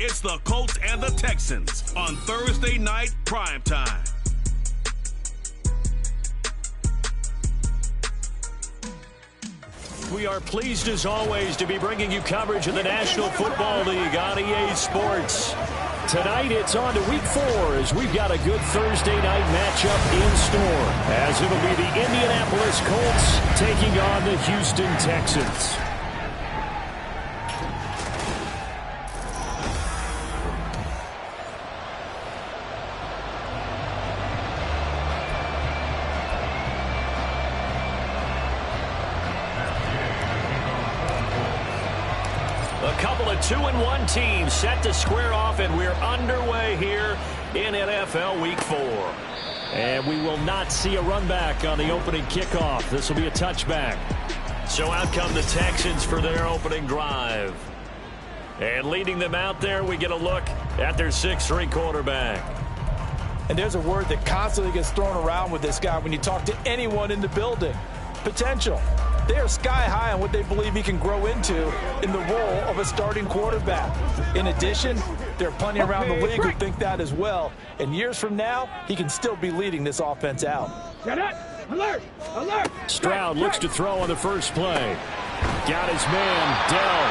It's the Colts and the Texans on Thursday night primetime. We are pleased as always to be bringing you coverage of the National Football League on EA Sports. Tonight it's on to Week 4 as we've got a good Thursday night matchup in store, as it'll be the Indianapolis Colts taking on the Houston Texans. A couple of 2-1 teams set to square off, and we're underway here in NFL Week 4. And we will not see a run back on the opening kickoff. This will be a touchback. So out come the Texans for their opening drive. And leading them out there, we get a look at their 6'3" quarterback. And there's a word that constantly gets thrown around with this guy when you talk to anyone in the building. Potential. They are sky high on what they believe he can grow into in the role of a starting quarterback. In addition, there are plenty around the league who think that as well. And years from now, he can still be leading this offense out. Alert! Alert! Stroud looks to throw on the first play. Got his man, Dell.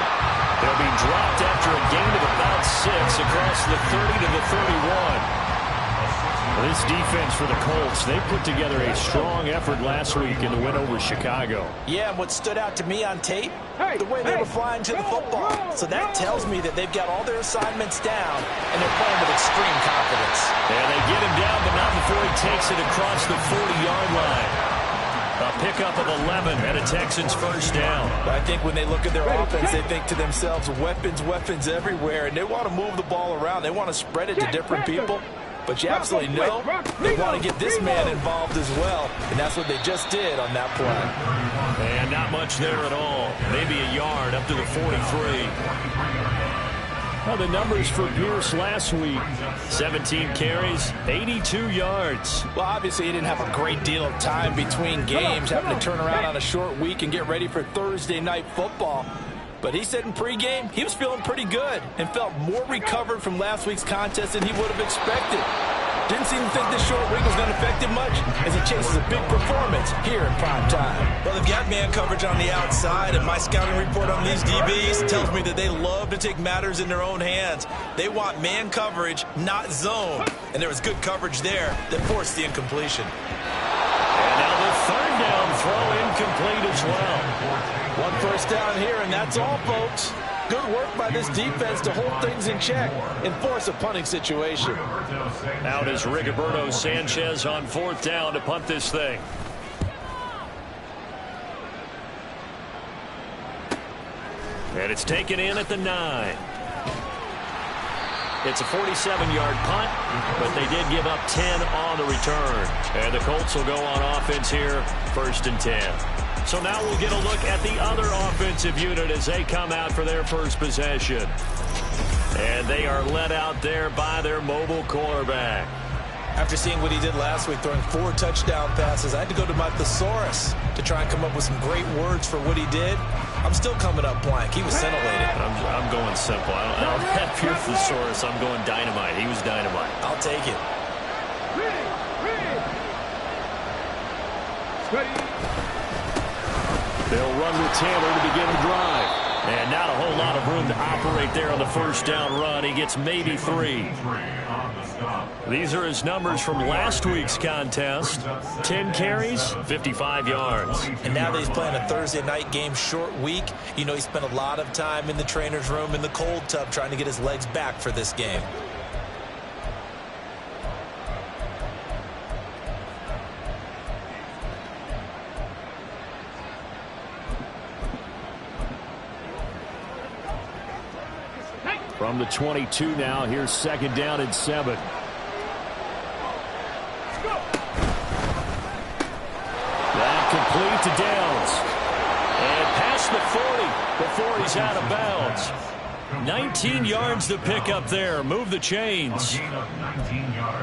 They'll be dropped after a gain of about 6 across the 30 to the 31. This defense for the Colts, they put together a strong effort last week in the win over Chicago. Yeah, and what stood out to me on tape, the way they were flying to the football. So that tells me that they've got all their assignments down, and they're playing with extreme confidence. And they get him down, but not before he takes it across the 40-yard line. A pickup of 11 and a Texans first down. I think when they look at their offense, they think to themselves, weapons everywhere, and they want to move the ball around. They want to spread it to different people. But you absolutely know they want to get this man involved as well, and that's what they just did on that play. And not much there at all. Maybe a yard up to the 43. Well, the numbers for Pierce last week, 17 carries, 82 yards. Well, obviously he didn't have a great deal of time between games, having to turn around on a short week and get ready for Thursday night football. But he said in pregame he was feeling pretty good and felt more recovered from last week's contest than he would have expected. Didn't seem to think this short week was going to affect him much as he chases a big performance here in prime time. Well, they've got man coverage on the outside, and my scouting report on these DBs tells me that they love to take matters in their own hands. They want man coverage, not zone. And there was good coverage there that forced the incompletion. And now the third down throw incomplete as well. One first down here, and that's all, folks. Good work by this defense to hold things in check and force a punting situation. Out is Rigoberto Sanchez on fourth down to punt this thing. And it's taken in at the 9. It's a 47-yard punt, but they did give up 10 on the return. And the Colts will go on offense here, 1st and 10. So now we'll get a look at the other offensive unit as they come out for their first possession. And they are led out there by their mobile quarterback. After seeing what he did last week, throwing 4 touchdown passes, I had to go to my thesaurus to try and come up with some great words for what he did. I'm still coming up blank. He was scintillating. I'm going simple. I don't have pure thesaurus. I'm going dynamite. He was dynamite. I'll take it. They'll run with Taylor to begin the drive. And not a whole lot of room to operate there on the first down run. He gets maybe 3. These are his numbers from last week's contest. 10 carries, 55 yards. And now that he's playing a Thursday night game short week, you know he spent a lot of time in the trainer's room in the cold tub trying to get his legs back for this game. From the 22 now, here's 2nd down and 7. That complete to Downs. And past the 40 before he's out of bounds. 19 yards to pick up there. Move the chains.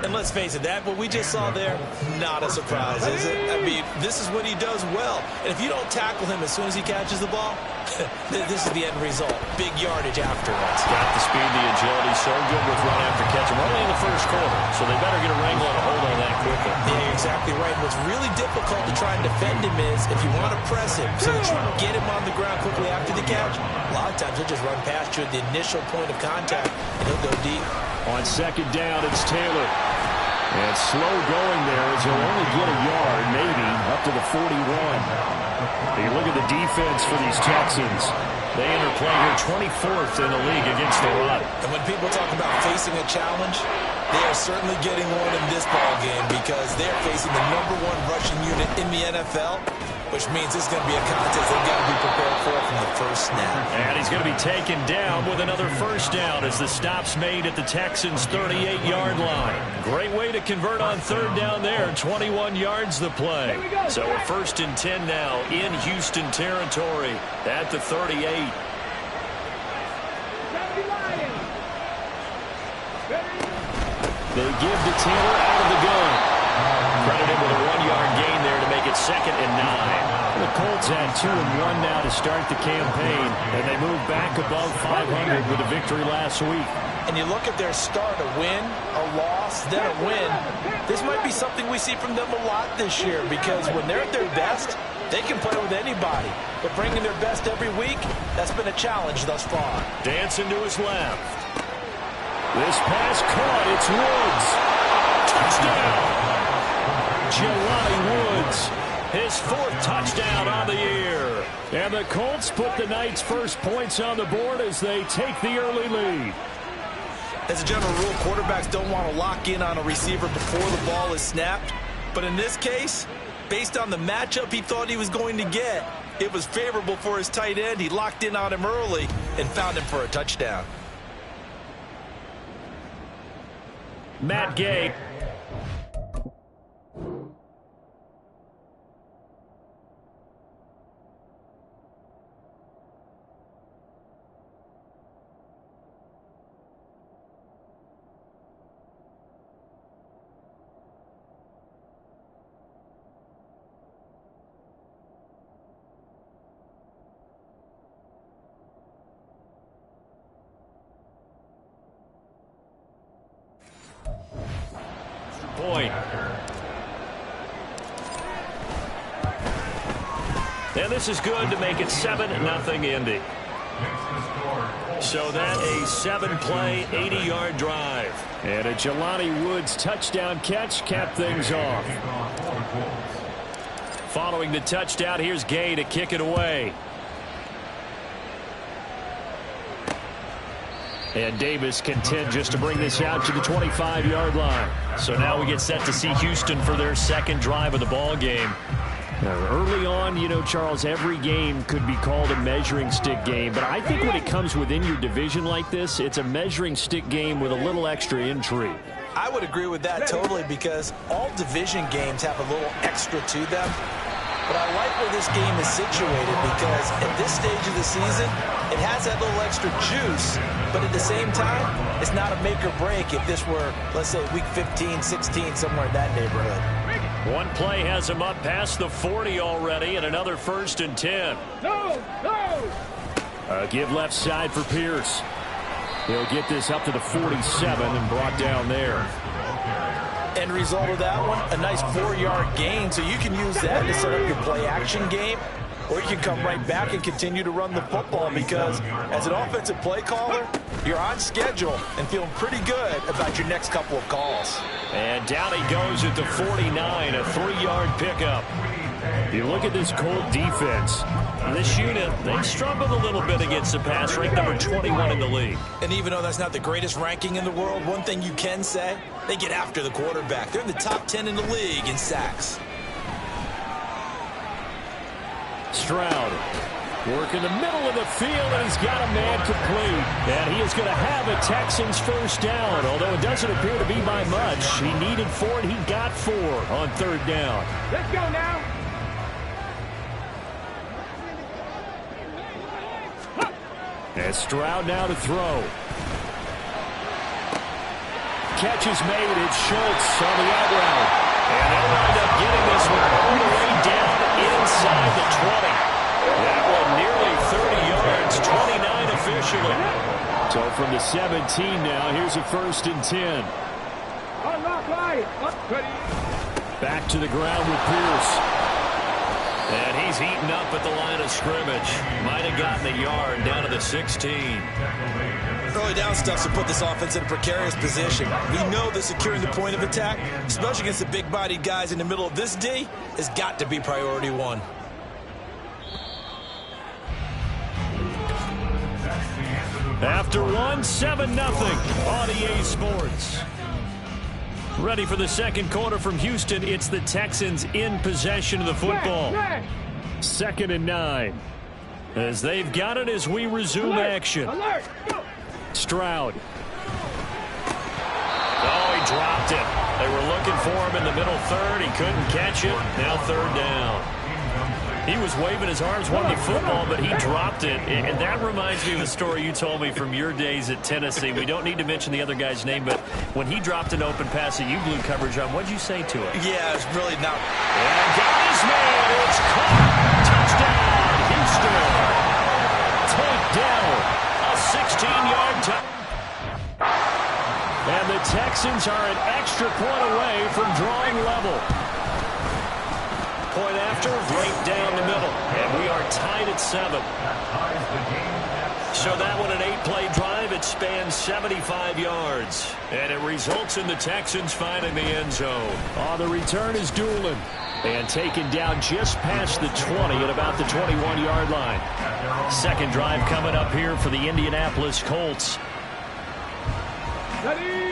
And let's face it, that what we just saw there, not a surprise, is it? I mean, this is what he does well. And if you don't tackle him as soon as he catches the ball, this is the end result. Big yardage afterwards. Got the speed, the agility, so good with run after catch. We're only in the first quarter, so they better get a wrangle and a hold on that quickly. Yeah, you're exactly right. What's really difficult to try and defend him is if you want to press him so that you can get him on the ground quickly after the catch, a lot of times he'll just run past you at the initial point of contact, and he'll go deep. On second down, it's Taylor. And slow going there as he'll only get a yard, maybe, up to the 41. You look at the defense for these Texans. They enter play here 24th in the league against the run. And when people talk about facing a challenge, they are certainly getting one in this ball game because they're facing the #1 rushing unit in the NFL, which means this is going to be a contest they've got to be prepared for from the first snap. And he's going to be taken down with another first down as the stop's made at the Texans' 38-yard line. Great way to convert on third down there. 21 yards the play. So we're 1st and 10 now in Houston territory at the 38. They give to Taylor out of the gun. Credited with a 1-yard gain there to make it 2nd and 9. The Colts had 2-1 now to start the campaign, and they move back above 500 with a victory last week. And you look at their start, a win, a loss, then a win. This might be something we see from them a lot this year because when they're at their best, they can play with anybody. But bringing their best every week, that's been a challenge thus far. Dancing to his left. This pass caught. It's Woods. Touchdown. Jelani Woods. His 4th touchdown on the year. And the Colts put the night's first points on the board as they take the early lead. As a general rule, quarterbacks don't want to lock in on a receiver before the ball is snapped. But in this case, based on the matchup he thought he was going to get, it was favorable for his tight end. He locked in on him early and found him for a touchdown. Matt Gay. Point. And this is good to make it 7-0 Indy. So that a 7-play, 80-yard drive. And a Jelani Woods touchdown catch capped things off. Following the touchdown, here's Gay to kick it away. And Davis content just to bring this out to the 25-yard line. So now we get set to see Houston for their 2nd drive of the ball game. Now, early on, you know, Charles, every game could be called a measuring stick game. But I think when it comes within your division like this, it's a measuring stick game with a little extra intrigue. I would agree with that totally because all division games have a little extra to them. But I like where this game is situated because at this stage of the season, it has that little extra juice. But at the same time, it's not a make or break if this were, let's say, week 15, 16, somewhere in that neighborhood. One play has him up past the 40 already, and another 1st and 10. No! Give left side for Pierce. He'll get this up to the 47 and brought down there. End result of that one, a nice 4-yard gain, so you can use that to set up your play-action game, or you can come right back and continue to run the football because as an offensive play caller, you're on schedule and feeling pretty good about your next couple of calls. And down he goes at the 49, a 3-yard pickup. You look at this Colt defense. This unit, they struggled a little bit against the pass, ranked number 21 in the league. And even though that's not the greatest ranking in the world, one thing you can say, they get after the quarterback. They're in the top 10 in the league in sacks. Stroud work in the middle of the field, and he's got a man complete. And he is going to have a Texans first down, although it doesn't appear to be by much. He needed 4, and he got 4 on 3rd down. Let's go now. And Stroud now to throw. Catch is made. It's Schultz on the out route. And they'll wind up getting this one all the way down inside the 20. That one nearly 30 yards, 29 officially. So from the 17 now, here's a 1st and 10. Back to the ground with Pierce. And he's heating up at the line of scrimmage. Might have gotten a yard down to the 16. Early down stuff to put this offense in a precarious position. We know that securing the point of attack, especially against the big-bodied guys in the middle of this D, has got to be priority one. After 7-0 on EA Sports. Ready for the second quarter from Houston. It's the Texans in possession of the football. 2nd and 9. As they've got it as we resume action. Stroud. Oh, he dropped it. They were looking for him in the middle third. He couldn't catch it. Now 3rd down. He was waving his arms, wanting the football, but he dropped it. And that reminds me of the story you told me from your days at Tennessee. We don't need to mention the other guy's name, but when he dropped an open pass that you blew coverage on, what'd you say to it? Yeah, it's really not. And got his man. It's caught. Touchdown, Houston. Takedown. A 16-yard touchdown. And the Texans are an extra point away from drawing level. Point after, right down the middle. And we are tied at 7. So that one, an 8-play drive. It spans 75 yards. And it results in the Texans finding the end zone. Oh, the return is Doolin. And taken down just past the 20 at about the 21-yard line. Second drive coming up here for the Indianapolis Colts. Ready.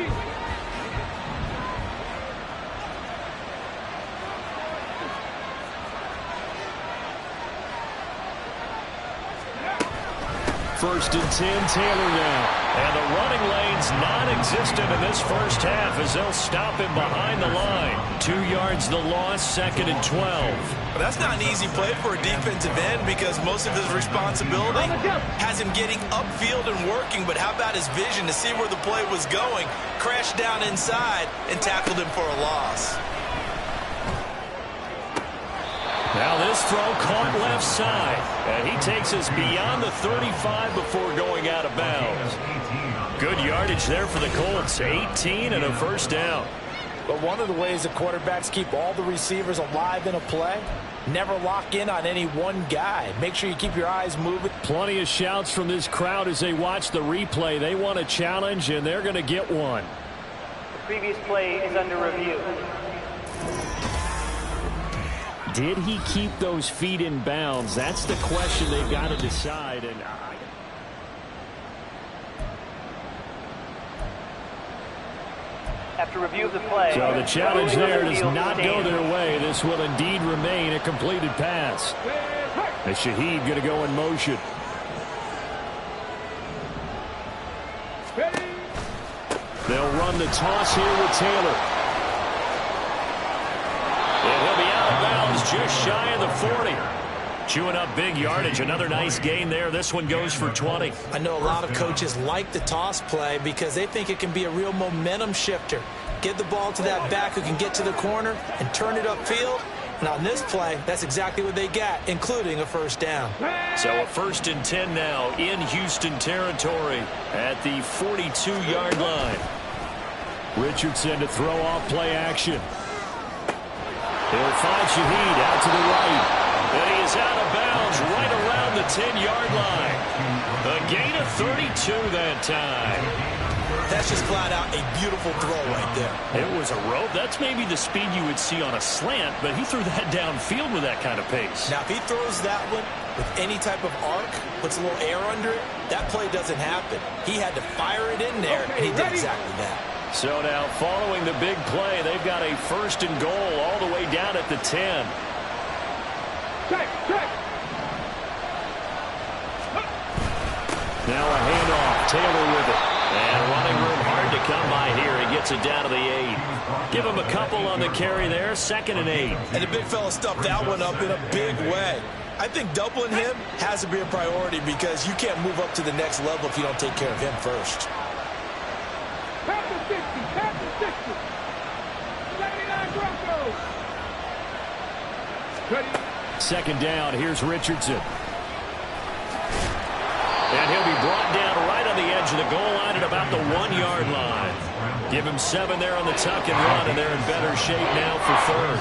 First and 10, Taylor now. And the running lane's non-existent in this first half as they'll stop him behind the line. 2 yards the loss, 2nd and 12. But that's not an easy play for a defensive end because most of his responsibility has him getting upfield and working. But how about his vision to see where the play was going, crashed down inside, and tackled him for a loss. Now this throw caught left side. And he takes us beyond the 35 before going out of bounds. Good yardage there for the Colts. 18 and a 1st down. But one of the ways the quarterbacks keep all the receivers alive in a play, never lock in on any one guy. Make sure you keep your eyes moving. Plenty of shouts from this crowd as they watch the replay. They want a challenge, and they're going to get one. The previous play is under review. Did he keep those feet in bounds? That's the question they've got to decide. And after review of the play, so the challenge there does not go their way. This will indeed remain a completed pass. As Shaheed going to go in motion. They'll run the toss here with Taylor. And he'll be out of bounds just shy of the 40. Chewing up big yardage. Another nice gain there. This one goes for 20. I know a lot of coaches like the toss play because they think it can be a real momentum shifter. Get the ball to that back who can get to the corner and turn it upfield. And on this play, that's exactly what they got, including a 1st down. So a 1st and 10 now in Houston territory at the 42-yard line. Richardson to throw off play action. He'll find Shaheed out to the right. And he is out of bounds right around the 10-yard line. A gain of 32 that time. That's just flat out a beautiful throw right there. It was a rope. That's maybe the speed you would see on a slant, but he threw that downfield with that kind of pace. Now, if he throws that one with any type of arc, puts a little air under it, that play doesn't happen. He had to fire it in there, and he did exactly that. So now, following the big play, they've got a 1st and goal all the way down at the 10. Now a handoff. Taylor with it. And running room hard to come by here. He gets it down to the 8. Give him a couple on the carry there. 2nd and 8. And the big fella stuffed that one up in a big way. I think doubling him has to be a priority because you can't move up to the next level if you don't take care of him first. Pass the 60, pass the 60. 79 Broncos. Ready. 2nd down. Here's Richardson. And he'll be brought down right on the edge edge of the goal line at about the 1-yard line. Give him 7 there on the tuck and run, and they're in better shape now for third.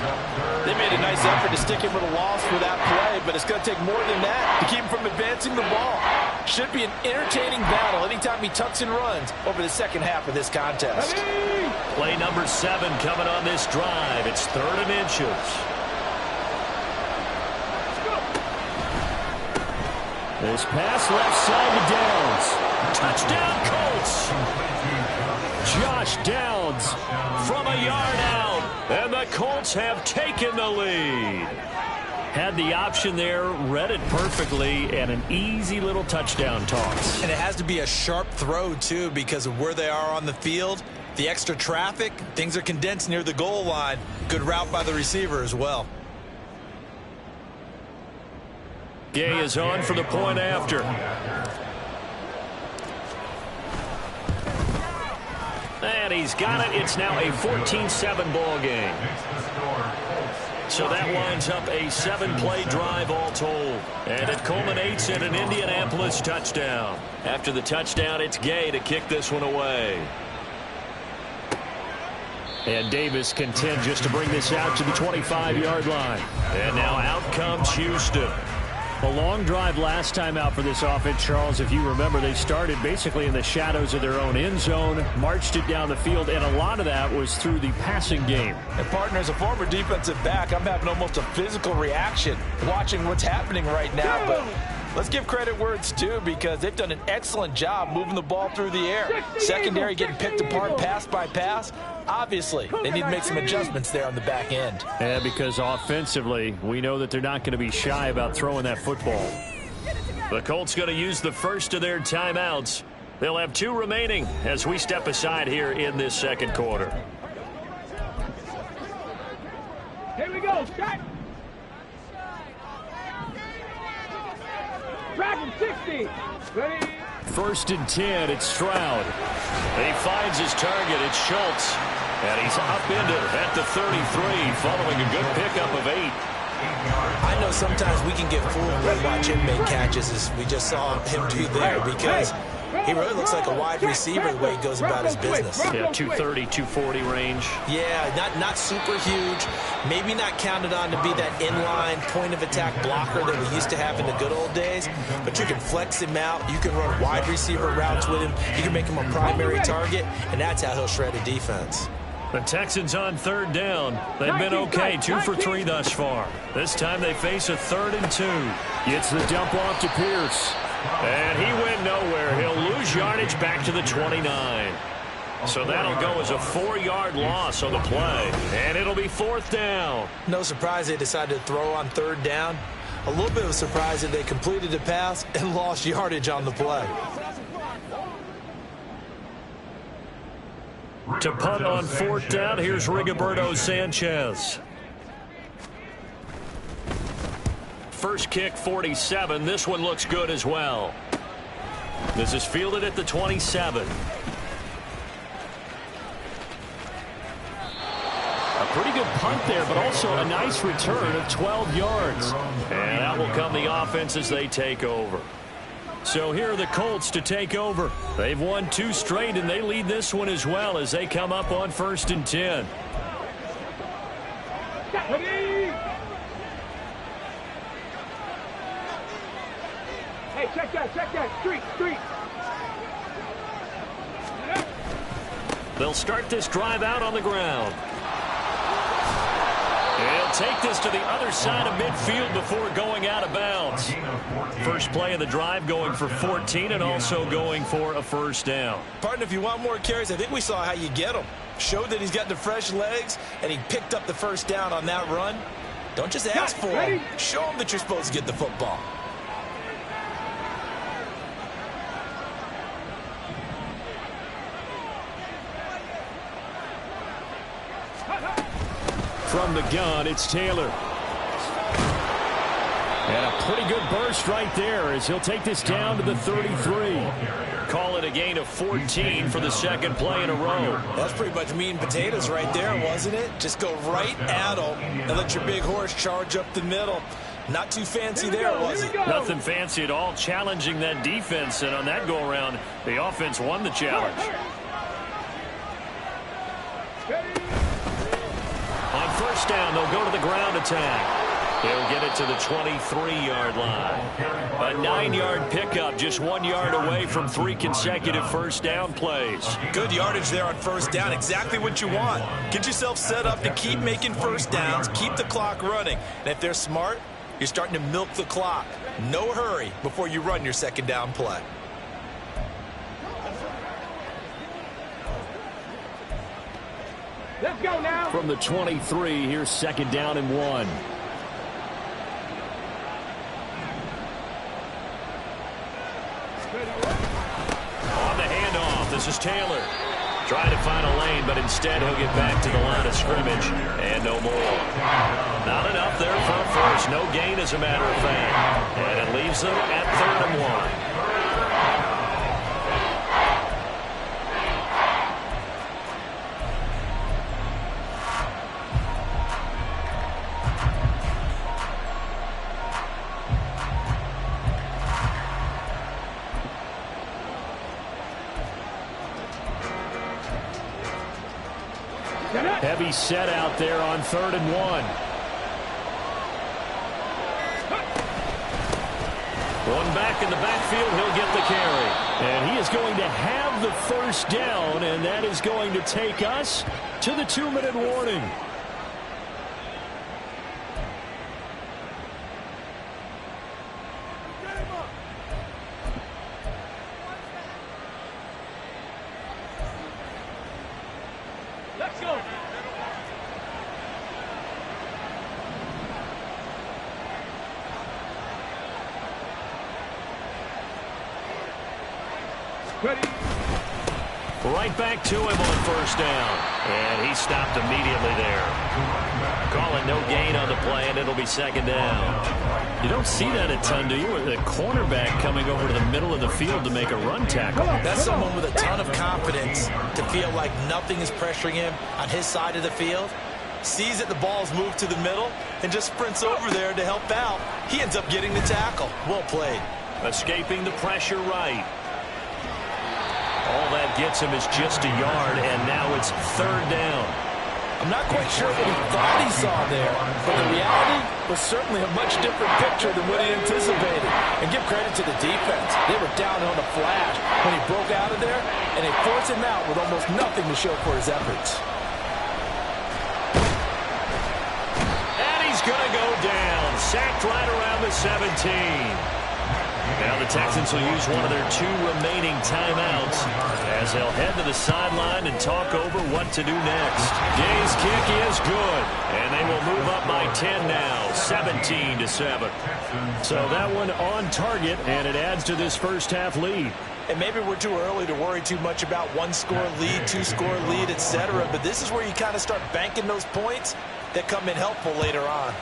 They made a nice effort to stick him with a loss for that play, but it's going to take more than that to keep him from advancing the ball. Should be an entertaining battle anytime he tucks and runs over the second half of this contest. Play number 7 coming on this drive. It's 3rd and inches. This pass left side to Downs. Touchdown, Colts. Josh Downs from a yard out. And the Colts have taken the lead. Had the option there, read it perfectly, and an easy little touchdown toss. And it has to be a sharp throw, too, because of where they are on the field. The extra traffic, things are condensed near the goal line. Good route by the receiver as well. Gay is on for the point after. And he's got it. It's now a 14-7 ball game. So that winds up a 7-play drive all told. And it culminates in an Indianapolis touchdown. After the touchdown, it's Gay to kick this one away. And Davis content just to bring this out to the 25-yard line. And now out comes Houston. A long drive last time out for this offense, Charles. If you remember, they started basically in the shadows of their own end zone, marched it down the field, and a lot of that was through the passing game. And, partner, as a former defensive back, I'm having almost a physical reaction watching what's happening right now. But let's give credit where it's due, because they've done an excellent job moving the ball through the air. Secondary getting picked apart pass by pass. Obviously, they need to make some adjustments there on the back end. Yeah, because offensively, we know that they're not going to be shy about throwing that football. The Colts going to use the first of their timeouts. They'll have 2 remaining as we step aside here in this second quarter. Here we go, Scott. Dragon 60. Ready? 1st and 10, it's Stroud. He finds his target, it's Schultz. And he's upended at the 33, following a good pickup of 8. I know sometimes we can get fooled when we watch him make catches, as we just saw him do there, because he really looks like a wide receiver the way he goes about his business. Yeah, 230, 240 range. Yeah, not super huge. Maybe not counted on to be that inline point-of-attack blocker that we used to have in the good old days. But you can flex him out. You can run wide receiver routes with him. You can make him a primary target, and that's how he'll shred a defense. The Texans on 3rd down. They've been okay, 2 for 3 thus far. This time they face a 3rd and 2. Gets the dump off to Pierce. And he went nowhere. He'll lose yardage back to the 29. So that'll go as a 4-yard loss on the play. And it'll be 4th down. No surprise they decided to throw on 3rd down. A little bit of a surprise that they completed the pass and lost yardage on the play. To punt on 4th down, here's Rigoberto Sanchez. First kick, 47. This one looks good as well. This is fielded at the 27. A pretty good punt there, but also a nice return of 12 yards. And that will come the offense as they take over. So here are the Colts to take over. They've won 2 straight, and they lead this one as well as they come up on 1st and 10. Hey, check that. Street. They'll start this drive out on the ground. He'll take this to the other side of midfield before going out of bounds. First play of the drive, going for 14 and also going for a 1st down. Partner, if you want more carries, I think we saw how you get them. Showed that he's got the fresh legs, and he picked up the 1st down on that run. Don't just ask for him. Show him that you're supposed to get the football. From the gun, it's Taylor. And a pretty good burst right there as he'll take this down to the 33. Call it a gain of 14 for the 2nd play in a row. That's pretty much meat and potatoes right there, wasn't it? Just go right at him and let your big horse charge up the middle. Not too fancy there, was it? Nothing fancy at all, challenging that defense, and on that go-around, the offense won the challenge. On first down, they'll go to the ground attack. He'll get it to the 23-yard line. A 9-yard pickup, just 1 yard away from 3 consecutive first down plays. Good yardage there on first down, exactly what you want. Get yourself set up to keep making first downs, keep the clock running. And if they're smart, you're starting to milk the clock. No hurry before you run your second down play. Let's go now. From the 23, here's second down and 1. On the handoff, this is Taylor. Trying to find a lane, but instead he'll get back to the line of scrimmage. And no more. Not enough there for a first. No gain, as a matter of fact. And it leaves them at 3rd and 1. Heavy set out there on 3rd and 1. One back in the backfield, he'll get the carry. And he is going to have the first down, and that is going to take us to the 2-minute warning. Let's go. Ready. Right back to him on first down. And he stopped immediately there. Calling no gain on the play, and it'll be second down. You don't see that a ton, do you? With a cornerback coming over to the middle of the field to make a run tackle. That's someone with a ton of confidence to feel like nothing is pressuring him on his side of the field. Sees that the ball's moved to the middle and just sprints over there to help out. He ends up getting the tackle. Well played. Escaping the pressure right. All that gets him is just a yard, and now it's 3rd down. I'm not quite sure what he thought he saw there, but the reality was certainly a much different picture than what he anticipated. And give credit to the defense. They were down on the flash when he broke out of there, and they forced him out with almost nothing to show for his efforts. And he's going to go down. Sacked right around the 17. Now the Texans will use one of their 2 remaining timeouts as they'll head to the sideline and talk over what to do next. Gay's kick is good, and they will move up by 10 now, 17-7. So that one on target, and it adds to this first half lead. And maybe we're too early to worry too much about 1-score lead, 2-score lead, etc. But this is where you kind of start banking those points that come in helpful later on.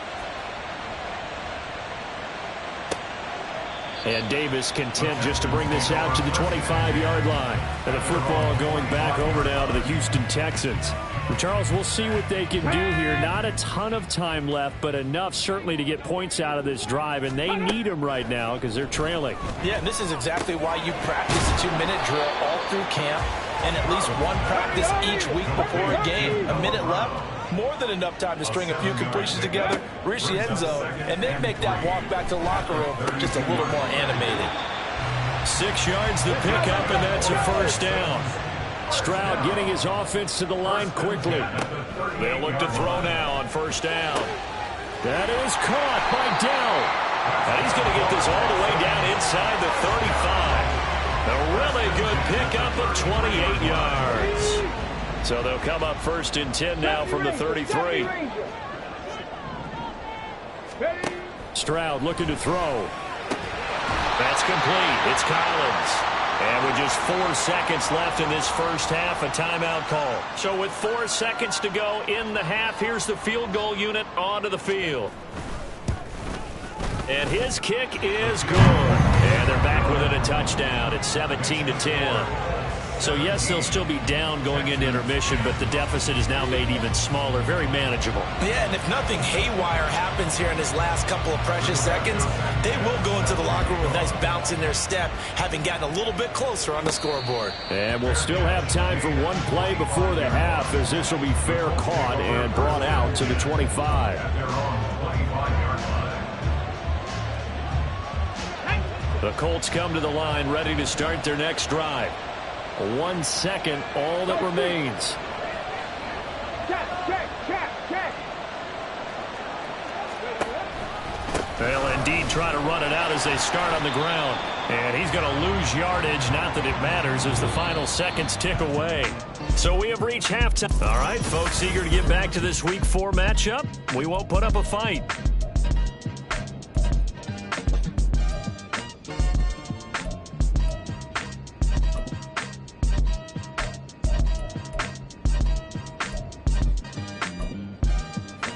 And Davis content just to bring this out to the 25-yard line. And the football going back over now to the Houston Texans. And Charles, we'll see what they can do here. Not a ton of time left, but enough certainly to get points out of this drive. And they need them right now because they're trailing. Yeah, and this is exactly why you practice a 2-minute drill all through camp and at least one practice each week before a game. A minute left. More than enough time to string a few completions together, reach the end zone, and then make that walk back to the locker room just a little more animated. 6 yards the pickup, and that's a first down. Stroud getting his offense to the line quickly. They'll look to throw now on first down. That is caught by Dell. And he's going to get this all the way down inside the 35. A really good pickup of 28 yards. So they'll come up 1st and 10 now from the 33. Stroud looking to throw. That's complete. It's Collins. And with just 4 seconds left in this first half, a timeout call. So with 4 seconds to go in the half, here's the field goal unit onto the field. And his kick is good. And they're back within a touchdown. It's 17-10. So, yes, they'll still be down going into intermission, but the deficit is now made even smaller, very manageable. Yeah, and if nothing haywire happens here in his last couple of precious seconds, they will go into the locker room with a nice bounce in their step, having gotten a little bit closer on the scoreboard. And we'll still have time for one play before the half, as this will be fair caught and brought out to the 25. The Colts come to the line, ready to start their next drive. 1 second, all that remains. They'll indeed try to run it out as they start on the ground. And he's going to lose yardage, not that it matters, as the final seconds tick away. So we have reached halftime. All right, folks, eager to get back to this Week 4 matchup. We won't put up a fight.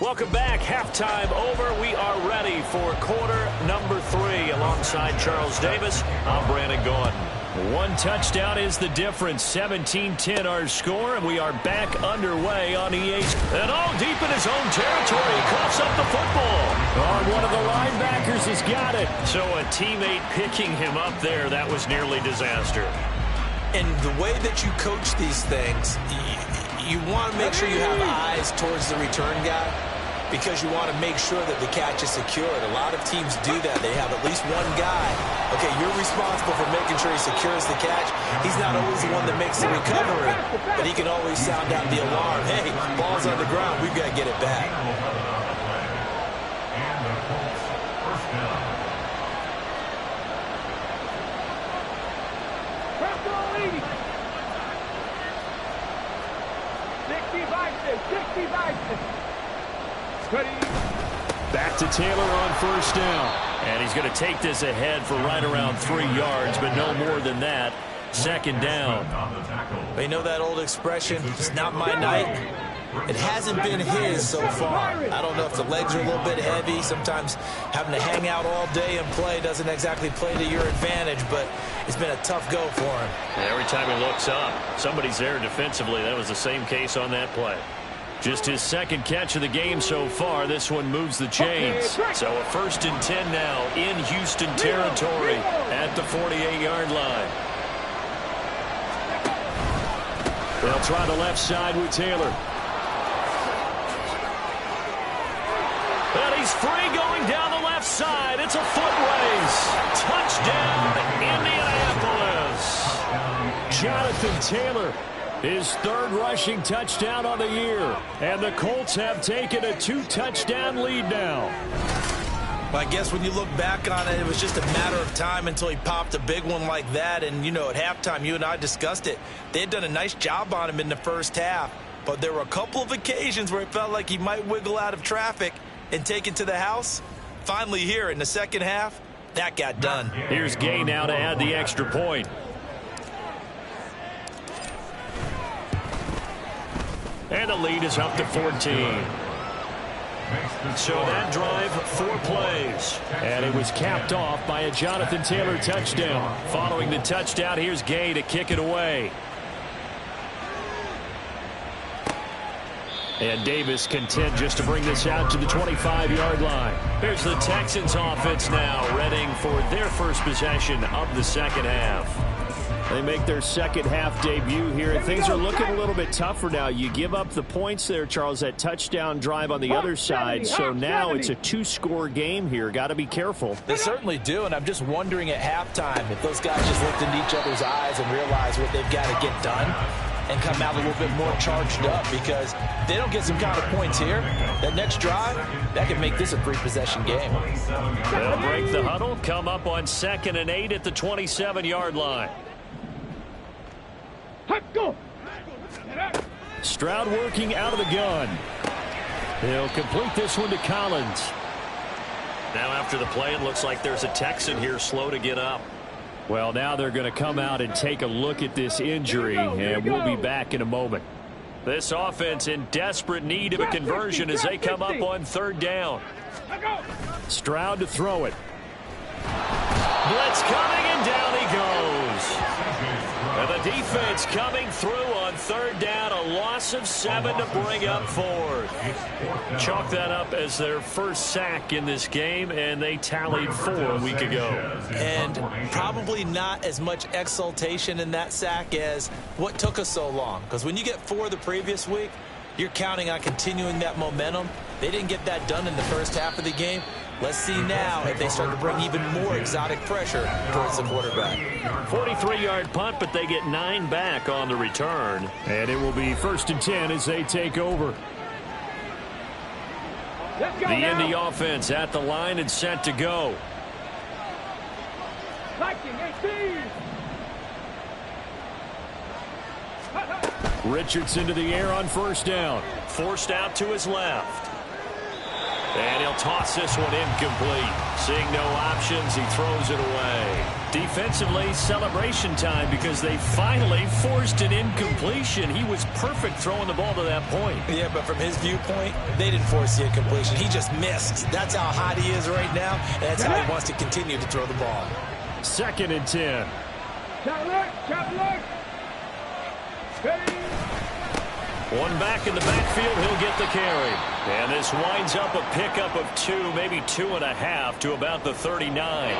Welcome back. Halftime over. We are ready for quarter number 3. Alongside Charles Davis, I'm Brandon Gordon. One touchdown is the difference. 17-10 our score, and we are back underway on EA. And deep in his own territory, coughs up the football. One of the linebackers has got it. So a teammate picking him up there, that was nearly disaster. And the way that you coach these things, you want to make sure you have eyes towards the return guy, because you want to make sure that the catch is secured. A lot of teams do that. They have at least one guy. Okay, you're responsible for making sure he secures the catch. He's not always the one that makes the recovery, but he can always sound out the alarm. Hey, ball's on the ground. We've got to get it back. Back to Taylor on first down. And he's going to take this ahead for right around 3 yards, but no more than that. Second down. You know that old expression, it's not my night? It hasn't been his so far. I don't know if the legs are a little bit heavy. Sometimes having to hang out all day and play doesn't exactly play to your advantage, but it's been a tough go for him. Every time he looks up, somebody's there defensively. That was the same case on that play. Just his second catch of the game so far. This one moves the chains. So a 1st and 10 now in Houston territory at the 48-yard line. They'll try the left side with Taylor. And he's free going down the left side. It's a foot race. Touchdown, Indianapolis. Jonathan Taylor, his 3rd rushing touchdown on the year. And the Colts have taken a 2-touchdown lead now. Well, I guess when you look back on it, it was just a matter of time until he popped a big one like that. And, you know, at halftime, you and I discussed it. They had done a nice job on him in the first half. But there were a couple of occasions where it felt like he might wiggle out of traffic and take it to the house. Finally here in the second half, that got done. Here's Gay now to add the extra point. And the lead is up to 14. So that drive, 4 plays. And it was capped off by a Jonathan Taylor touchdown. Following the touchdown, here's Gay to kick it away. And Davis content just to bring this out to the 25-yard line. Here's the Texans offense now, readying for their first possession of the second half. They make their second half debut here, and things are looking a little bit tougher now. You give up the points there, Charles, that touchdown drive on the other side. So now it's a 2-score game here. Got to be careful. They certainly do, and I'm just wondering at halftime if those guys just looked into each other's eyes and realize what they've got to get done and come out a little bit more charged up, because they don't get some kind of points here. That next drive, that could make this a 3-possession game. They'll break the huddle, come up on 2nd and 8 at the 27-yard line. Stroud working out of the gun. He'll complete this one to Collins. Now after the play, it looks like there's a Texan here slow to get up. Well, now they're going to come out and take a look at this injury, and we'll be back in a moment. This offense in desperate need of a conversion as they come up on 3rd down. Stroud to throw it. Blitz coming, and down he goes. And the defense coming through on third down, a loss of 7 to bring up fourth. Chalk that up as their first sack in this game, and they tallied 4 a week ago. And probably not as much exultation in that sack as what took us so long. Because when you get 4 the previous week, you're counting on continuing that momentum. They didn't get that done in the first half of the game. Let's see now if they start to bring even more exotic pressure towards the quarterback. 43-yard punt, but they get 9 back on the return. And it will be 1st and 10 as they take over. The Indy offense at the line and set to go. Richardson to the air on first down. Forced out to his left. And he'll toss this one incomplete. Seeing no options, he throws it away. Defensively, celebration time because they finally forced an incompletion. He was perfect throwing the ball to that point. Yeah, but from his viewpoint, they didn't force the incompletion. He just missed. That's how hot he is right now, and that's how he wants to continue to throw the ball. 2nd and 10. One back in the backfield, he'll get the carry. And this winds up a pickup of 2, maybe 2.5 to about the 39.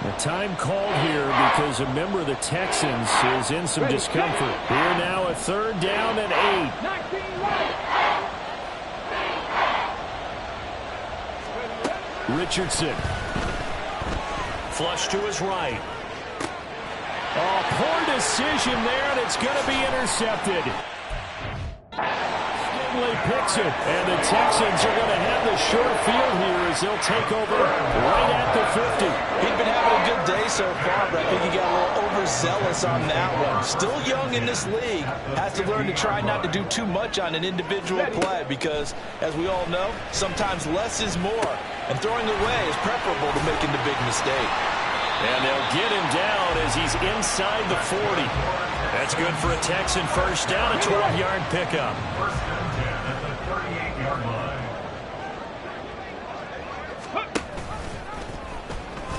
The time called here because a member of the Texans is in some discomfort. Here now, a 3rd down and 8. Richardson. Flush to his right. Oh, poor decision there, and it's going to be intercepted. Picks it, and the Texans are going to have the short field here as they'll take over right at the 50. He's been having a good day so far, but I think he got a little overzealous on that one. Still young in this league. Has to learn to try not to do too much on an individual play because, as we all know, sometimes less is more. And throwing away is preferable to making the big mistake. And they'll get him down as he's inside the 40. That's good for a Texan first down, a 12-yard pickup.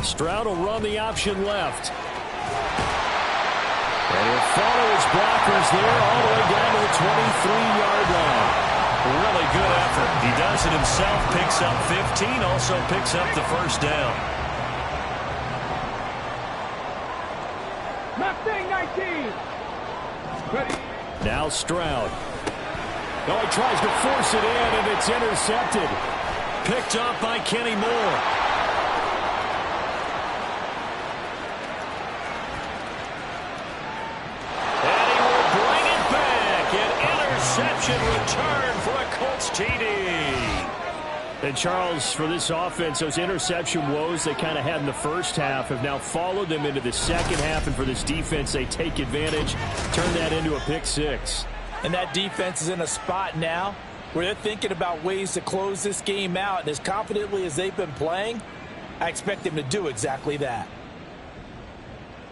Stroud will run the option left. And he'll follow his blockers there all the way down to the 23-yard line. Really good effort. He does it himself, picks up 15, also picks up the first down. Now Stroud. Oh, he tries to force it in, and it's intercepted. Picked up by Kenny Moore. And he will bring it back. An interception return for a Colts TD. And Charles, for this offense, those interception woes they kind of had in the first half have now followed them into the second half. And for this defense, they take advantage, turn that into a pick 6. And that defense is in a spot now where they're thinking about ways to close this game out. And as confidently as they've been playing, I expect them to do exactly that.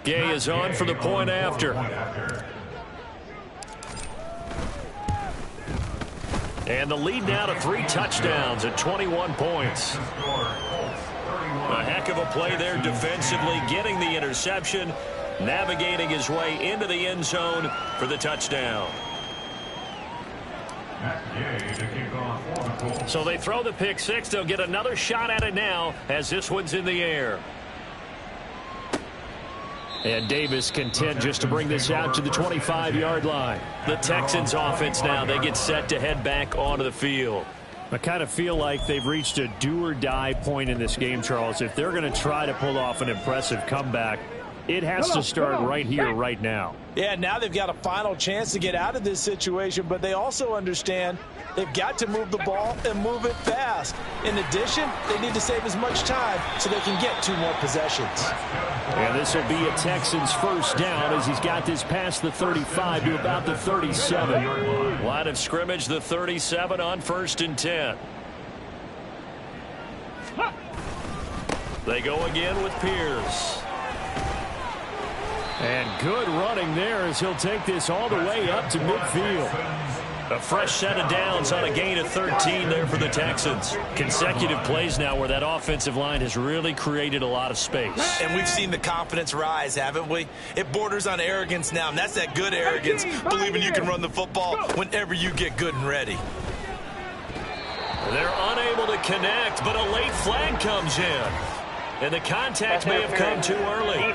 Gay is on for the point after. And the lead now to 3 touchdowns at 21 points. A heck of a play there defensively, getting the interception, navigating his way into the end zone for the touchdown. So they throw the pick 6. They'll get another shot at it now as this one's in the air. And Davis content just to bring this out to the 25-yard line. The Texans offense now, they get set to head back onto the field. I kind of feel like they've reached a do-or-die point in this game, Charles. If they're going to try to pull off an impressive comeback, it has to start right here, right now. Yeah, now they've got a final chance to get out of this situation, but they also understand they've got to move the ball and move it fast. In addition, they need to save as much time so they can get 2 more possessions. And this will be a Texans first down as he's got this past the 35 to about the 37. Line of scrimmage, the 37 on 1st and 10. They go again with Pierce. And good running there as he'll take this all the way up to midfield. A fresh set of downs on a gain of 13 there for the Texans. Consecutive plays now where that offensive line has really created a lot of space. And we've seen the confidence rise, haven't we? It borders on arrogance now, and that's that good arrogance, believing you can run the football whenever you get good and ready. They're unable to connect, but a late flag comes in. And the contact may have come too early.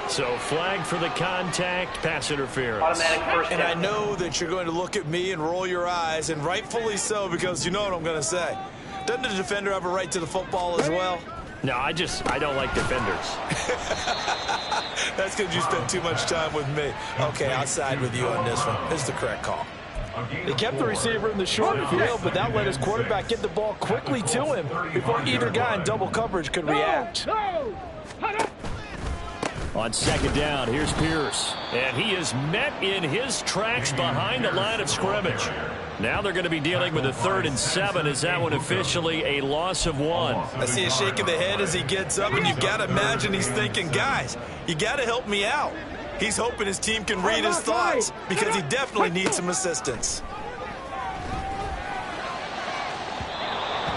So flag for the contact, pass interference. Automatic first And down. I know that you're going to look at me and roll your eyes, and rightfully so, because you know what I'm going to say. Doesn't the defender have a right to the football as well? No, I don't like defenders. That's because you spend too much time with me. Okay, I'll side with you on this one. This is the correct call. They kept the receiver in the short field, but that let his quarterback get the ball quickly to him before either guy in double coverage could react. On second down, here's Pierce. And he is met in his tracks behind the line of scrimmage. Now they're going to be dealing with a 3rd and 7. Is that one officially a loss of 1? I see a shake of the head as he gets up, and you've got to imagine he's thinking, guys, you got to help me out. He's hoping his team can read his thoughts because he definitely needs some assistance.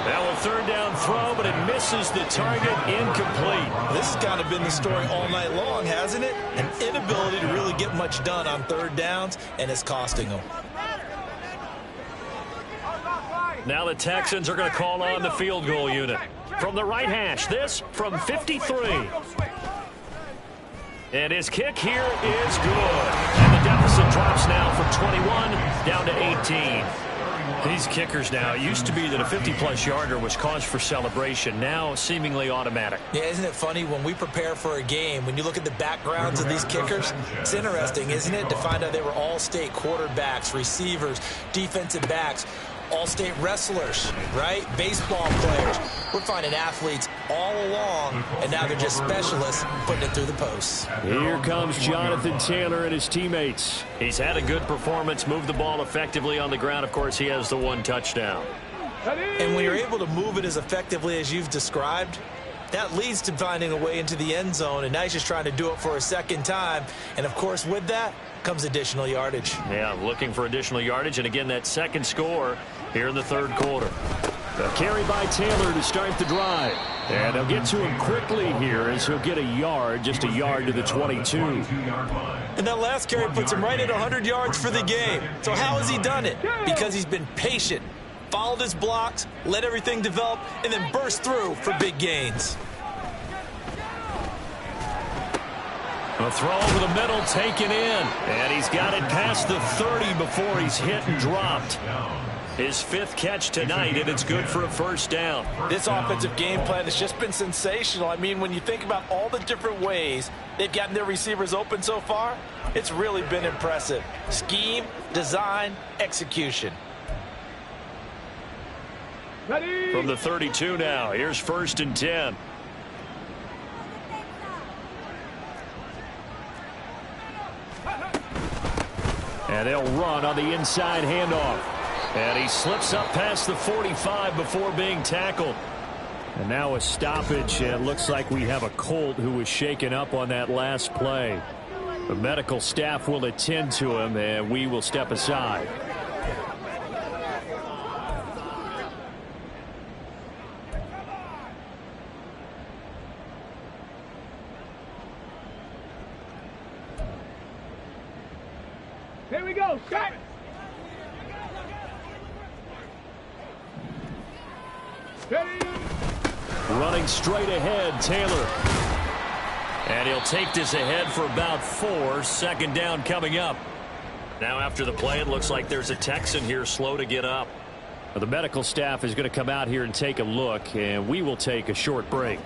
Now a 3rd down throw, but it misses the target, incomplete. This has kind of been the story all night long, hasn't it? An inability to really get much done on 3rd downs, and it's costing them. Now the Texans are going to call on the field goal unit. From the right hash, this from 53. And his kick here is good. And the deficit drops now from 21 down to 18. These kickers now, it used to be that a 50-plus yarder was cause for celebration. Now seemingly automatic. Yeah, isn't it funny when we prepare for a game, when you look at the backgrounds of these kickers, it's interesting, isn't it, to find out they were all-state quarterbacks, receivers, defensive backs, all-state wrestlers, right? Baseball players. We're finding athletes all along, and now they're just specialists putting it through the posts. Here comes Jonathan Taylor and his teammates. He's had a good performance, moved the ball effectively on the ground. Of course, he has the 1 touchdown. And when you're able to move it as effectively as you've described, that leads to finding a way into the end zone, and now he's just trying to do it for a second time. And, of course, with that comes additional yardage. Yeah, looking for additional yardage, and again, that second score here in the 3rd quarter. A carry by Taylor to start the drive. And they'll get to him quickly here as he'll get a yard, just a yard to the 22. And that last carry puts him right at 100 yards for the game. So how has he done it? Because he's been patient, followed his blocks, let everything develop, and then burst through for big gains. A throw over the middle, taken in. And he's got it past the 30 before he's hit and dropped. His 5th catch tonight, and it's good for a 1st down. This offensive game plan has just been sensational. I mean, when you think about all the different ways they've gotten their receivers open so far, it's really been impressive. Scheme, design, execution. From the 32 now, here's 1st and 10. And they'll run on the inside handoff. And he slips up past the 45 before being tackled. And now a stoppage. It looks like we have a Colt who was shaken up on that last play. The medical staff will attend to him, and we will step aside. Here we go, set. Running straight ahead, Taylor. And he'll take this ahead for about 4. 2nd down coming up. Now after the play, it looks like there's a Texan here slow to get up. Well, the medical staff is going to come out here and take a look, and we will take a short break.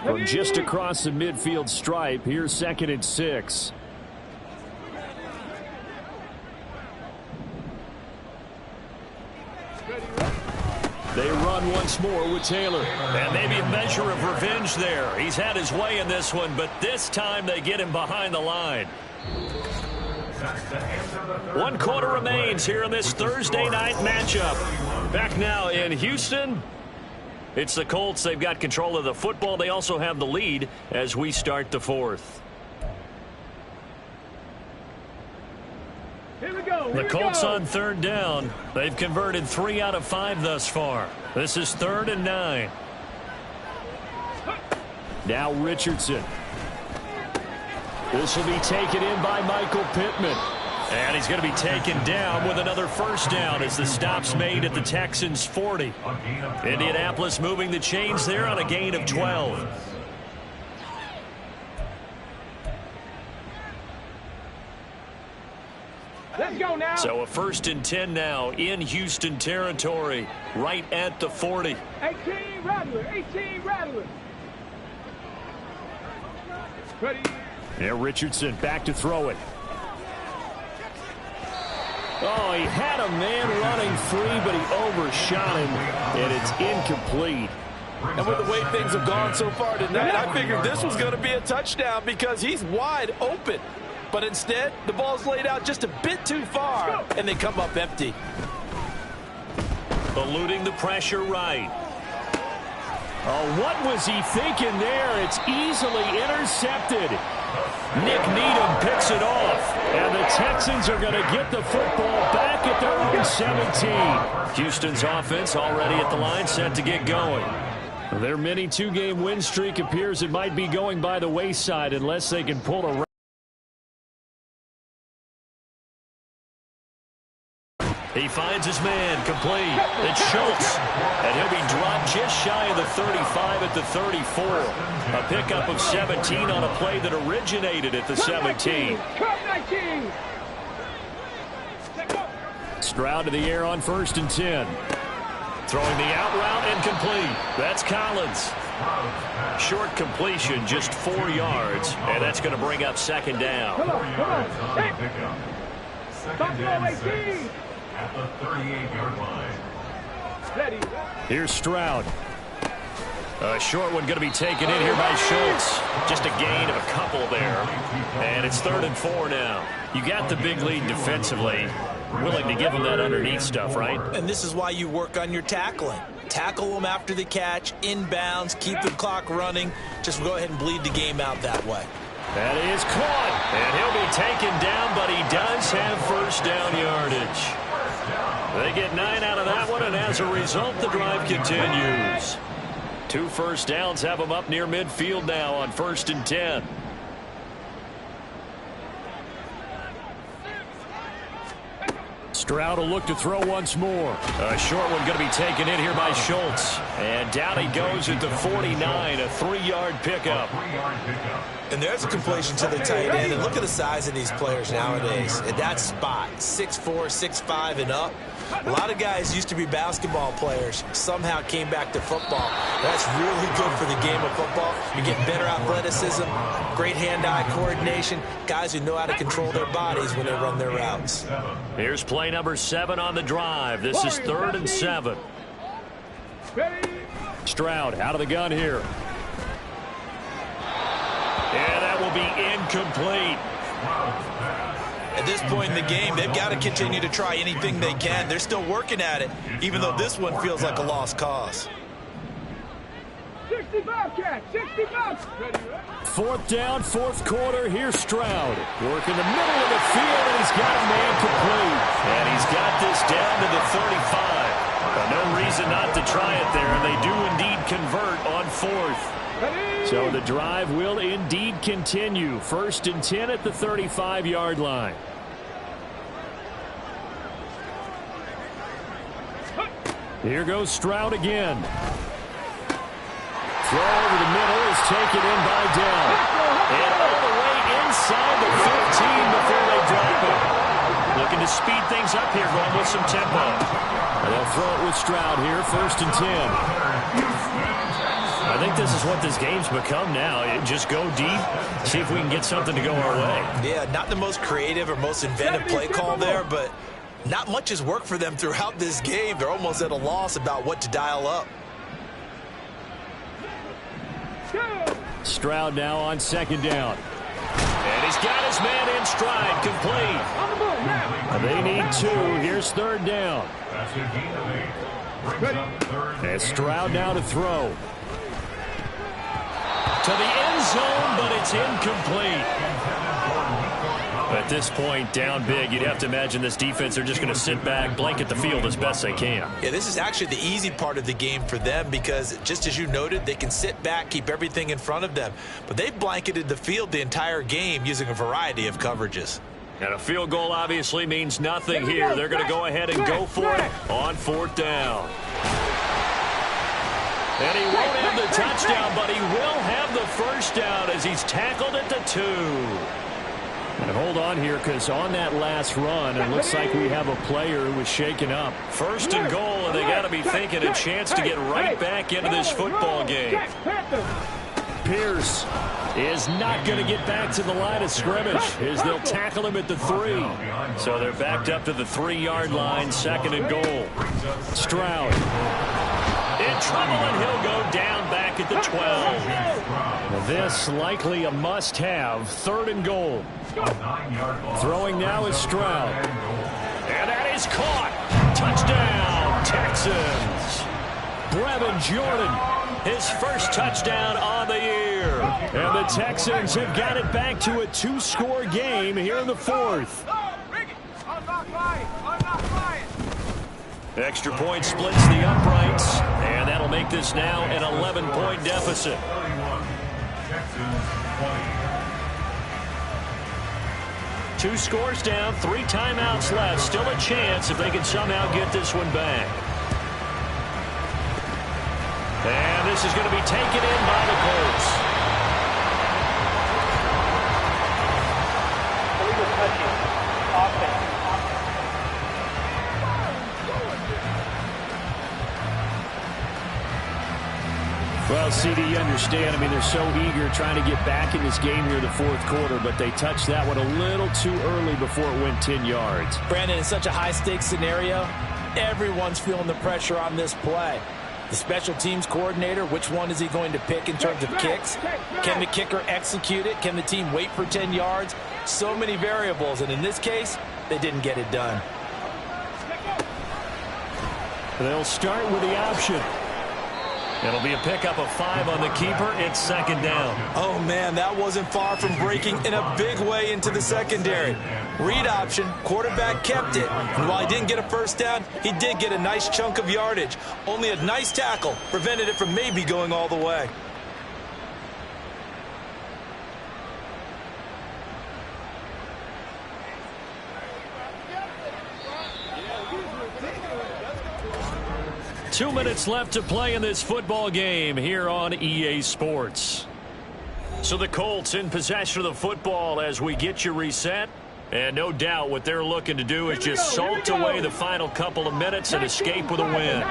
From just across the midfield stripe, here's 2nd and 6. They run once more with Taylor. And maybe a measure of revenge there. He's had his way in this one, but this time they get him behind the line. 1 quarter remains here in this Thursday night matchup. Back now in Houston, it's the Colts. They've got control of the football. They also have the lead as we start the fourth. Here we go. The Colts on third down. They've converted 3 out of 5 thus far. This is 3rd and 9. Now Richardson. This will be taken in by Michael Pittman. And he's going to be taken down with another first down as the stop's made at the Texans' 40. Indianapolis moving the chains there on a gain of 12. Let's go now. So a 1st and 10 now in Houston territory, right at the 40. 18 Rattler. 18 Rattler. Ready. Yeah, Richardson back to throw it. Oh, he had a man running free, but he overshot him, and it's incomplete. And with the way things have gone so far tonight, I figured this was going to be a touchdown because he's wide open. But instead, the ball's laid out just a bit too far, and they come up empty. Eluding the pressure right. Oh, what was he thinking there? It's easily intercepted. Nick Needham picks it off, and the Texans are going to get the football back at their own 17. Houston's offense already at the line, set to get going. Their mini 2-game win streak appears it might be going by the wayside unless they can pull a. He finds his man, complete. It's Schultz, and he'll be dropped just shy of the 35 at the 34. A pickup of 17 on a play that originated at the 17. Stroud to the air on 1st and 10. Throwing the out route and complete. That's Collins. Short completion, just 4 yards, and that's going to bring up 2nd down. Come on. Hey. At the 38-yard line. Ready. Here's Stroud. A short one going to be taken in here by Schultz. Just a gain of a couple there. And it's 3rd and 4 now. You got the big lead defensively. Willing to give them that underneath stuff, right? And this is why you work on your tackling. Tackle them after the catch, inbounds, keep the clock running. Just go ahead and bleed the game out that way. That is caught. And he'll be taken down, but he does have 1st down yardage. They get 9 out of that one, and as a result, the drive continues. 2 first downs have them up near midfield now on 1st and 10. Stroud will look to throw once more. A short one going to be taken in here by Schultz. And down he goes at the 49, a 3-yard pickup. And there's a completion to the tight end. And look at the size of these players nowadays. At that spot, 6'4", 6'5", and up. A lot of guys used to be basketball players, somehow came back to football. That's really good for the game of football. You get better athleticism, great hand-eye coordination, guys who know how to control their bodies when they run their routes. Here's play number 7 on the drive. This is 3rd and 7. Stroud out of the gun here. Yeah, that will be incomplete. At this point in the game, they've got to continue to try anything they can. They're still working at it, even though this one feels like a lost cause. 65 catch, 65. 4th down, 4th quarter. Here's Stroud. Working the middle of the field, and he's got a man complete. And he's got this down to the 35. But no reason not to try it there, and they do indeed convert on 4th. So the drive will indeed continue. 1st and 10 at the 35-yard line. Here goes Stroud again. Throw over the middle is taken in by Dell. And all the way inside the 15 before they drop it. Looking to speed things up here, going with some tempo. And they'll throw it with Stroud here, 1st and 10. I think this is what this game's become now. Just go deep, see if we can get something to go our way. Yeah, not the most creative or most inventive play call there, but not much has worked for them throughout this game. They're almost at a loss about what to dial up. Stroud now on 2nd down. And He's got his man in stride, complete. On the move now. They need 2. Here's 3rd down. And Stroud now to throw. To the end zone, but it's incomplete. At this point, down big, you'd have to imagine this defense are just going to sit back, blanket the field as best they can. Yeah, this is actually the easy part of the game for them because, just as you noted, they can sit back, keep everything in front of them. But they've blanketed the field the entire game using a variety of coverages. And a field goal obviously means nothing here. They're going to go ahead and go for it on 4th down. And he won't have the touchdown, but he will have the first down as he's tackled at the 2. And hold on here, because on that last run, it looks like we have a player who was shaken up. 1st and goal, and they got to be thinking a chance to get right back into this football game. Pierce is not going to get back to the line of scrimmage as they'll tackle him at the 3. So they're backed up to the 3-yard line, 2nd and goal. Stroud. In trouble, and he'll go down back at the 12. This likely a must-have, 3rd and goal. Throwing now is Stroud. And that is caught. Touchdown, Texans. Brevin Jordan. His first touchdown on the year. And the Texans have got it back to a 2-score game here in the 4th. Extra point splits the uprights, and that'll make this now an 11-point deficit. Two scores down, 3 timeouts left. Still a chance if they can somehow get this one back. And this is going to be taken in by the Colts. Illegal touching. Offense. Well, CD, you understand. I mean, they're so eager trying to get back in this game here in the 4th quarter, but they touched that one a little too early before it went 10 yards. Brandon, in such a high-stakes scenario, everyone's feeling the pressure on this play. The special teams coordinator, which one is he going to pick in terms of kicks? Can the kicker execute it? Can the team wait for 10 yards? So many variables, and in this case, they didn't get it done. They'll start with the option. It'll be a pickup of 5 on the keeper. It's 2nd down. Oh, man, that wasn't far from breaking in a big way into the secondary. Read option, quarterback kept it. And while he didn't get a first down, he did get a nice chunk of yardage. Only a nice tackle prevented it from maybe going all the way. Two minutes left to play in this football game here on EA Sports. So the Colts in possession of the football as we get you reset. And no doubt what they're looking to do is just salt away the final couple of minutes and escape with a win.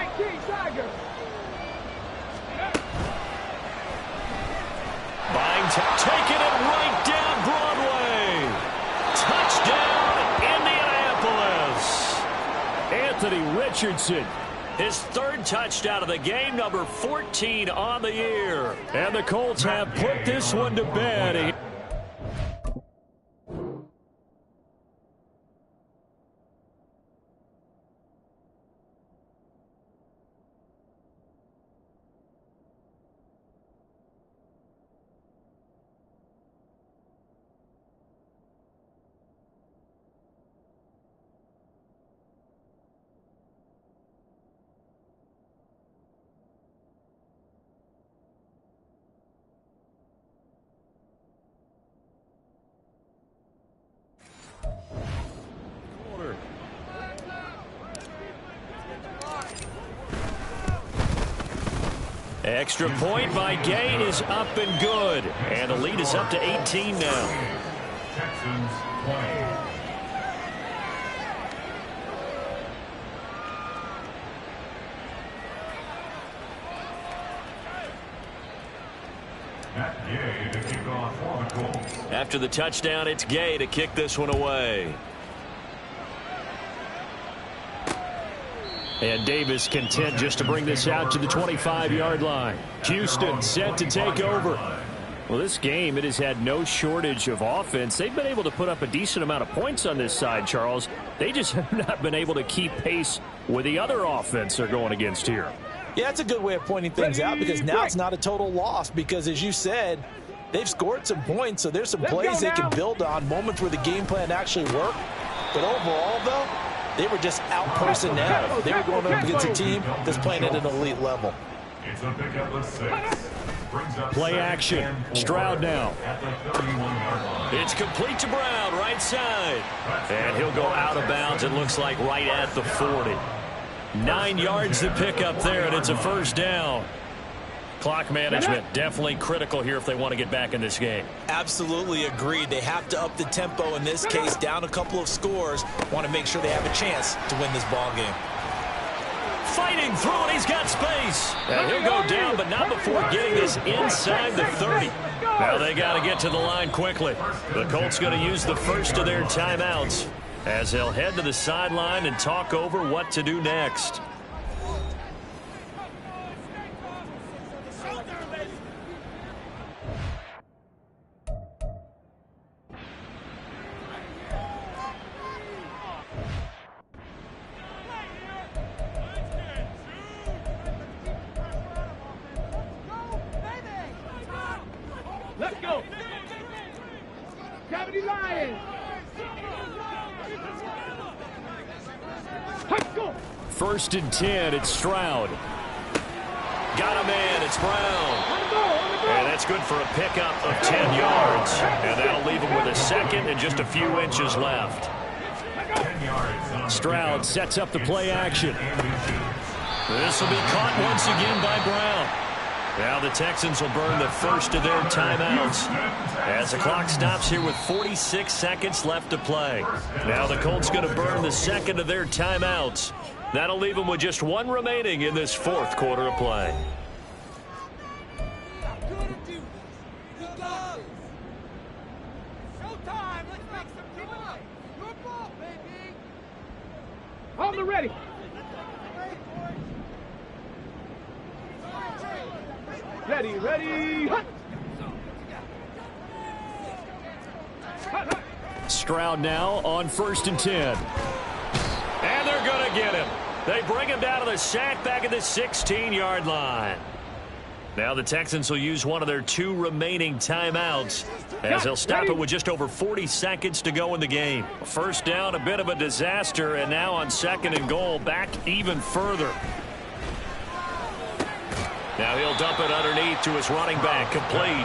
Taking it right down Broadway. Touchdown, Indianapolis. Anthony Richardson. His 3rd touchdown of the game, number 14 on the year. And the Colts have put this one to bed. Extra point by Gay is up and good. And the lead is up to 18 now. Texans 20. Gay to kick off for the Colts. After the touchdown, it's Gay to kick this one away. And Davis content just to bring this out to the 25-yard line. Houston set to take over. Well, this game, it has had no shortage of offense. They've been able to put up a decent amount of points on this side, Charles. They just have not been able to keep pace with the other offense they're going against here. Yeah, that's a good way of pointing things out because now it's not a total loss because, as you said, they've scored some points, so there's some plays they can build on, moments where the game plan actually worked. But overall, though, they were just out-personnel. They were going up against a team that's playing at an elite level. It's a pickup of 6. Play action. Stroud now. It's complete to Brown, right side. And he'll go out of bounds, it looks like, right at the 40. 9 yards to pick up there, and it's a first down. Clock management definitely critical here if they want to get back in this game. Absolutely agreed. They have to up the tempo in this case, down a couple of scores. Want to make sure they have a chance to win this ball game. Fighting through it, he's got space. And he'll go down, but not before getting this inside the 30. Now they got to get to the line quickly. The Colts going to use the first of their timeouts as they'll head to the sideline and talk over what to do next. Let's go. Cavity Lions. Let's go. 1st and 10, it's Stroud. Got a man, it's Brown. And that's good for a pickup of 10 yards. And that'll leave him with a second and just a few inches left. Stroud sets up the play action. This will be caught once again by Brown. Now the Texans will burn the first of their timeouts as the clock stops here with 46 seconds left to play. Now the Colts going to burn the second of their timeouts. That'll leave them with just one remaining in this 4th quarter of play. On the ready. Ready, ready. Hut. Stroud now on 1st and 10. And they're going to get him. They bring him down to the sack back at the 16-yard line. Now the Texans will use one of their 2 remaining timeouts as they'll stop it with just over 40 seconds to go in the game. First down, a bit of a disaster, and now on 2nd and goal, back even further. Now he'll dump it underneath to his running back, complete.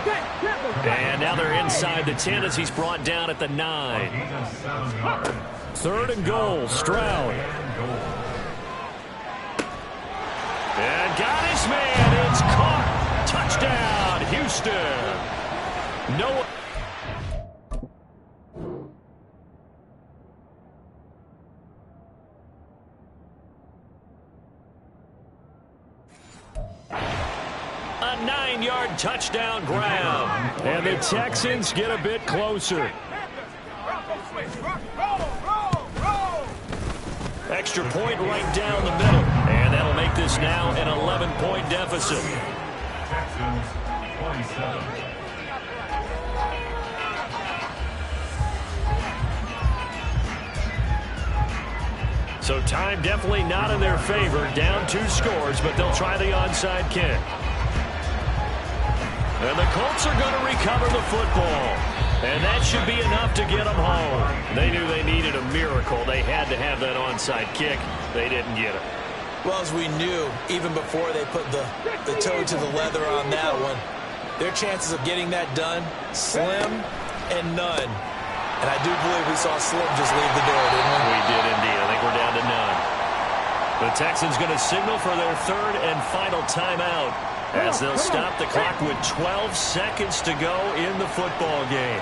And now they're inside the 10 as he's brought down at the 9. 3rd and goal, Stroud. And got his man. It's caught. Touchdown, Houston. No. A 9-yard touchdown grab. And the Texans get a bit closer. Extra point right down the middle. And that'll make this now an 11-point deficit. Texans 27. So time definitely not in their favor. Down 2 scores, but they'll try the onside kick. And the Colts are going to recover the football. And that should be enough to get them home. They knew they needed a miracle. They had to have that onside kick. They didn't get it. Well, as we knew, even before they put the toe to the leather on that one, their chances of getting that done, slim and none. And I do believe we saw Slim just leave the door, didn't we? We did indeed. I think we're down to none. The Texans going to signal for their 3rd and final timeout as they'll stop the clock with 12 seconds to go in the football game.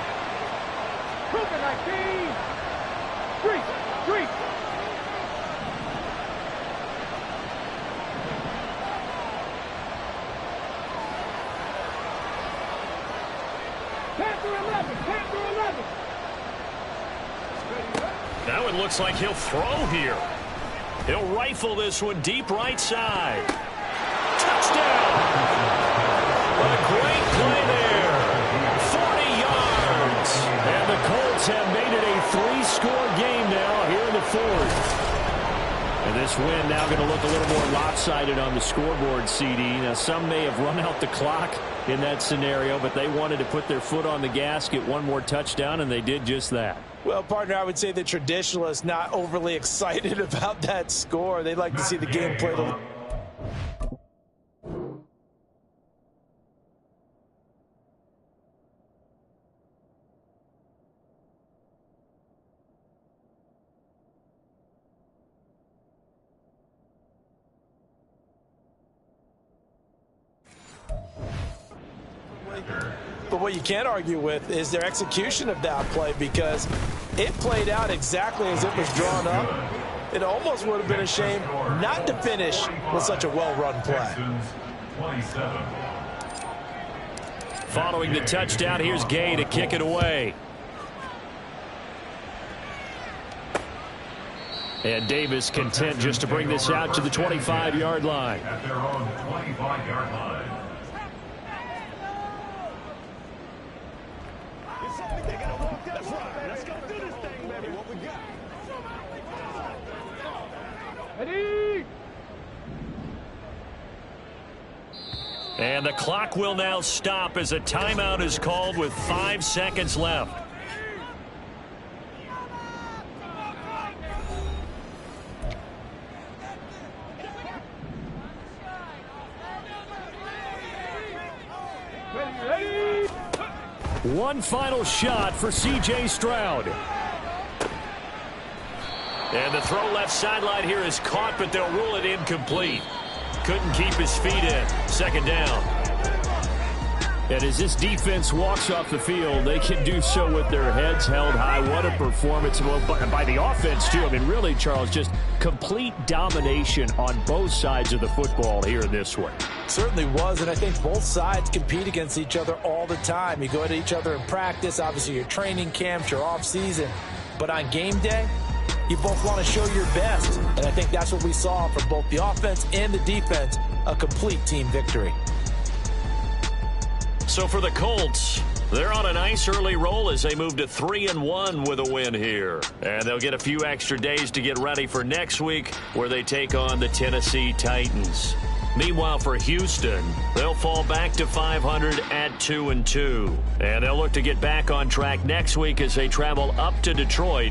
Now it looks like he'll throw here. He'll rifle this one deep right side. Touchdown! A great play there. Colts have made it a 3-score game now here in the fourth. And this win now going to look a little more lopsided on the scoreboard, CD. Now, some may have run out the clock in that scenario, but they wanted to put their foot on the gas, get one more touchdown, and they did just that. Well, partner, I would say the traditionalists not overly excited about that score. They'd like to see the game played a little. But what you can't argue with is their execution of that play, because it played out exactly as it was drawn up. It almost would have been a shame not to finish with such a well-run play. Following the touchdown, here's Gay to kick it away. And Davis content just to bring this out to the 25-yard line. At their own 25-yard line. Ready? And the clock will now stop as a timeout is called with 5 seconds left. Ready? One final shot for C.J. Stroud. And the throw left sideline here is caught, but they'll rule it incomplete. Couldn't keep his feet in. Second down. And as this defense walks off the field, they can do so with their heads held high. What a performance by the offense, too. I mean, really, Charles, just complete domination on both sides of the football here in this one. Certainly was, and I think both sides compete against each other all the time. You go at each other in practice, obviously your training camps, your off-season. But on game day, you both want to show your best. And I think that's what we saw from both the offense and the defense, a complete team victory. So for the Colts, they're on a nice early roll as they move to 3-1 with a win here. And they'll get a few extra days to get ready for next week, where they take on the Tennessee Titans. Meanwhile, for Houston, they'll fall back to 500 at 2-2. And they'll look to get back on track next week as they travel up to Detroit